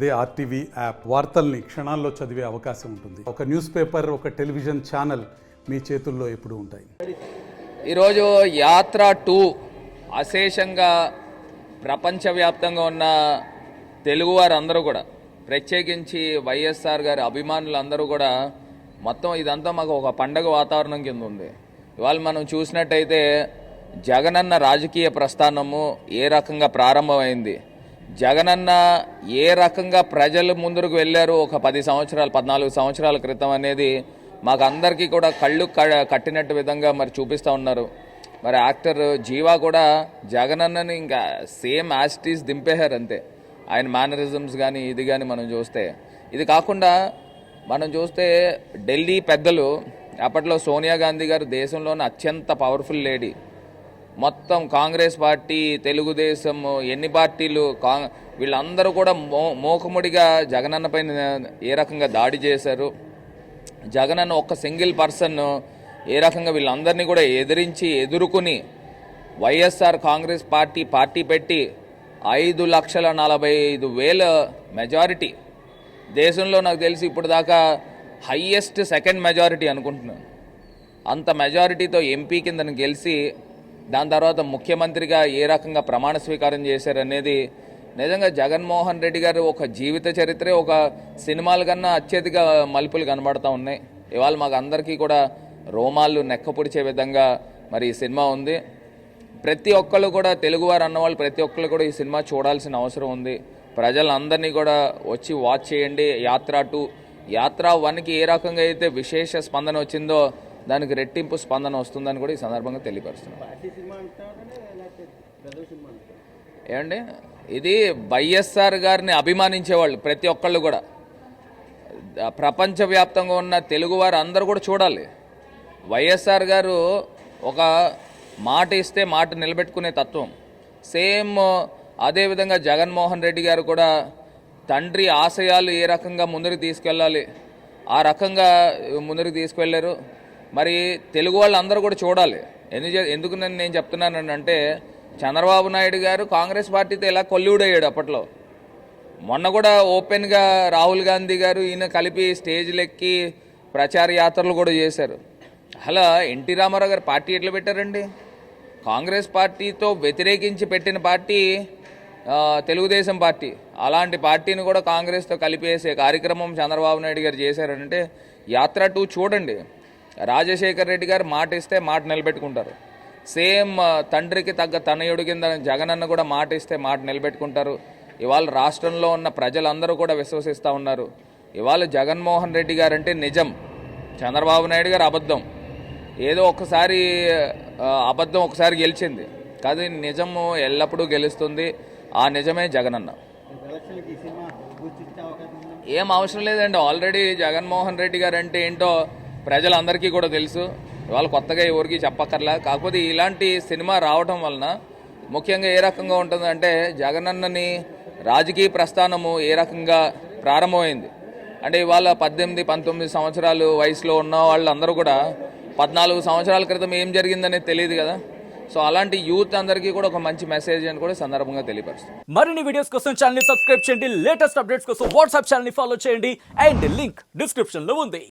అదే RTV app వార్తల్ని క్షణాల్లో చదివే అవకాశం ఉంటుంది. ఒక న్యూస్ పేపర్, ఒక టెలివిజన్ ఛానల్ మీ చేతుల్లో ఎప్పుడూ ఉంటాయి. ఈరోజు యాత్ర 2 అశేషంగా ప్రపంచవ్యాప్తంగా ఉన్న తెలుగువారందరూ కూడా, ప్రత్యేకించి వైఎస్ఆర్ గారి అభిమానులందరూ కూడా మొత్తం ఇదంతా మాకు ఒక పండగ వాతావరణం కింద ఉంది. ఇవాళ మనం చూసినట్టయితే జగనన్న రాజకీయ ప్రస్థానము ఏ రకంగా ప్రారంభమైంది, జగనన్న ఏ రకంగా ప్రజల ముందుకు వెళ్ళారు ఒక 14 సంవత్సరాల క్రితం అనేది మాకు అందరికీ కూడా కళ్ళు కట్టినట్టు విధంగా మరి చూపిస్తూ ఉన్నారు. మరి యాక్టర్ జీవా కూడా జగనన్నని ఇంకా సేమ్ యాస్టీస్ దింపేశారు అంతే. ఆయన మేనరిజమ్స్ కానీ ఇది కానీ మనం చూస్తే, ఇది కాకుండా మనం చూస్తే ఢిల్లీ పెద్దలు అప్పట్లో సోనియా గాంధీ గారు దేశంలోని అత్యంత పవర్ఫుల్ లేడీ, మొత్తం కాంగ్రెస్ పార్టీ, తెలుగుదేశం, ఎన్ని పార్టీలు వీళ్ళందరూ కూడా మూకుముడిగా జగనన్న పైన ఏ రకంగా దాడి చేశారు, జగనన్న ఒక్క సింగిల్ పర్సన్ ఏ రకంగా వీళ్ళందరినీ కూడా ఎదుర్కొని వైఎస్ఆర్ కాంగ్రెస్ పార్టీ పెట్టి 5,45,000 మెజారిటీ, దేశంలో నాకు తెలిసి ఇప్పుడు దాకా హయ్యెస్ట్ సెకండ్ మెజారిటీ అనుకుంటున్నాను. అంత మెజారిటీతో ఎంపీ కింద గెలిచి దాని తర్వాత ముఖ్యమంత్రిగా ఏ రకంగా ప్రమాణ స్వీకారం చేశారనేది నిజంగా జగన్మోహన్ రెడ్డి గారు ఒక జీవిత చరిత్రే ఒక సినిమాల కన్నా అత్యధిక మలుపులు కనబడుతూ ఉన్నాయి. ఇవాళ మాకు అందరికీ కూడా రోమాలు నెక్కపొడిచే విధంగా మరి ఈ సినిమా ఉంది. ప్రతి ఒక్కళ్ళు కూడా, తెలుగువారు అన్నవాళ్ళు ప్రతి ఒక్కళ్ళు కూడా ఈ సినిమా చూడాల్సిన అవసరం ఉంది. ప్రజలందరినీ కూడా వచ్చి వాచ్ చేయండి. యాత్ర 2, యాత్ర 1కి ఏ రకంగా అయితే విశేష స్పందన వచ్చిందో దానికి రెట్టింపు స్పందన వస్తుందని కూడా ఈ సందర్భంగా తెలియపరుస్తున్నాను. ఏమండి, ఇది వైఎస్ఆర్ గారిని అభిమానించేవాళ్ళు ప్రతి ఒక్కళ్ళు కూడా, ప్రపంచవ్యాప్తంగా ఉన్న తెలుగువారు అందరూ కూడా చూడాలి. వైఎస్ఆర్ గారు ఒక మాట ఇస్తే మాట నిలబెట్టుకునే తత్వం. సేమ్ అదేవిధంగా జగన్మోహన్ రెడ్డి గారు కూడా తండ్రి ఆశయాలు ఏ రకంగా ముందుకు తీసుకెళ్ళాలి ఆ రకంగా ముందుకు తీసుకువెళ్ళారు. మరి తెలుగు వాళ్ళు అందరూ కూడా చూడాలి. ఎందుకు నేను చెప్తున్నానంటే, చంద్రబాబు నాయుడు గారు కాంగ్రెస్ పార్టీతో ఎలా కొల్లుడయ్యాడు అప్పట్లో. మొన్న కూడా ఓపెన్గా రాహుల్ గాంధీ గారు ఈయన కలిపి స్టేజ్లు ఎక్కి ప్రచార యాత్రలు కూడా చేశారు. అలా ఎన్టీ రామారావు గారు పార్టీ ఎట్లా పెట్టారండి? కాంగ్రెస్ పార్టీతో వ్యతిరేకించి పెట్టిన పార్టీ తెలుగుదేశం పార్టీ. అలాంటి పార్టీని కూడా కాంగ్రెస్తో కలిపేసే కార్యక్రమం చంద్రబాబు నాయుడు గారు చేశారంటే, యాత్ర 2 చూడండి. రాజశేఖర్ రెడ్డి గారు మాట ఇస్తే మాట నిలబెట్టుకుంటారు. సేమ్ తండ్రికి తగ్గ తనయుడి కింద జగనన్న కూడా మాట ఇస్తే మాట నిలబెట్టుకుంటారు. ఇవాళ రాష్ట్రంలో ఉన్న ప్రజలందరూ కూడా విశ్వసిస్తూ ఉన్నారు. ఇవాళ జగన్మోహన్ రెడ్డి గారు అంటే నిజం, చంద్రబాబు నాయుడు గారు అబద్ధం. ఏదో ఒక్కసారి అబద్ధం ఒకసారి గెలిచింది కాదు, నిజము ఎల్లప్పుడూ గెలుస్తుంది. ఆ నిజమే జగనన్న. ఏం అవసరం లేదండి, ఆల్రెడీ జగన్మోహన్ రెడ్డి గారు అంటే ఏంటో ప్రజలందరికీ కూడా తెలుసు. ఇవాళ కొత్తగా ఎవరికి చెప్పక్కర్లా. కాకపోతే ఇలాంటి సినిమా రావడం వలన ముఖ్యంగా ఏ రకంగా ఉంటుందంటే, జగనన్నని రాజకీయ ప్రస్థానము ఏ రకంగా ప్రారంభమైంది అంటే, ఇవాళ 18-19 సంవత్సరాలు వయసులో ఉన్న వాళ్ళందరూ కూడా 14 సంవత్సరాల క్రితం ఏం జరిగిందనేది తెలియదు కదా. సో అలాంటి యూత్ అందరికీ కూడా ఒక మంచి మెసేజ్ అని కూడా సందర్భంగా తెలియపరుస్తుంది. మరిన్ని వీడియోస్ కోసం ఛానల్ ని సబ్స్క్రైబ్ చేయండి. లేటెస్ట్ అప్డేట్స్ కోసం వాట్సాప్ ఛానల్ ని ఫాలో చేయండి. అండ్ లింక్ డిస్క్రిప్షన్ లో ఉంది.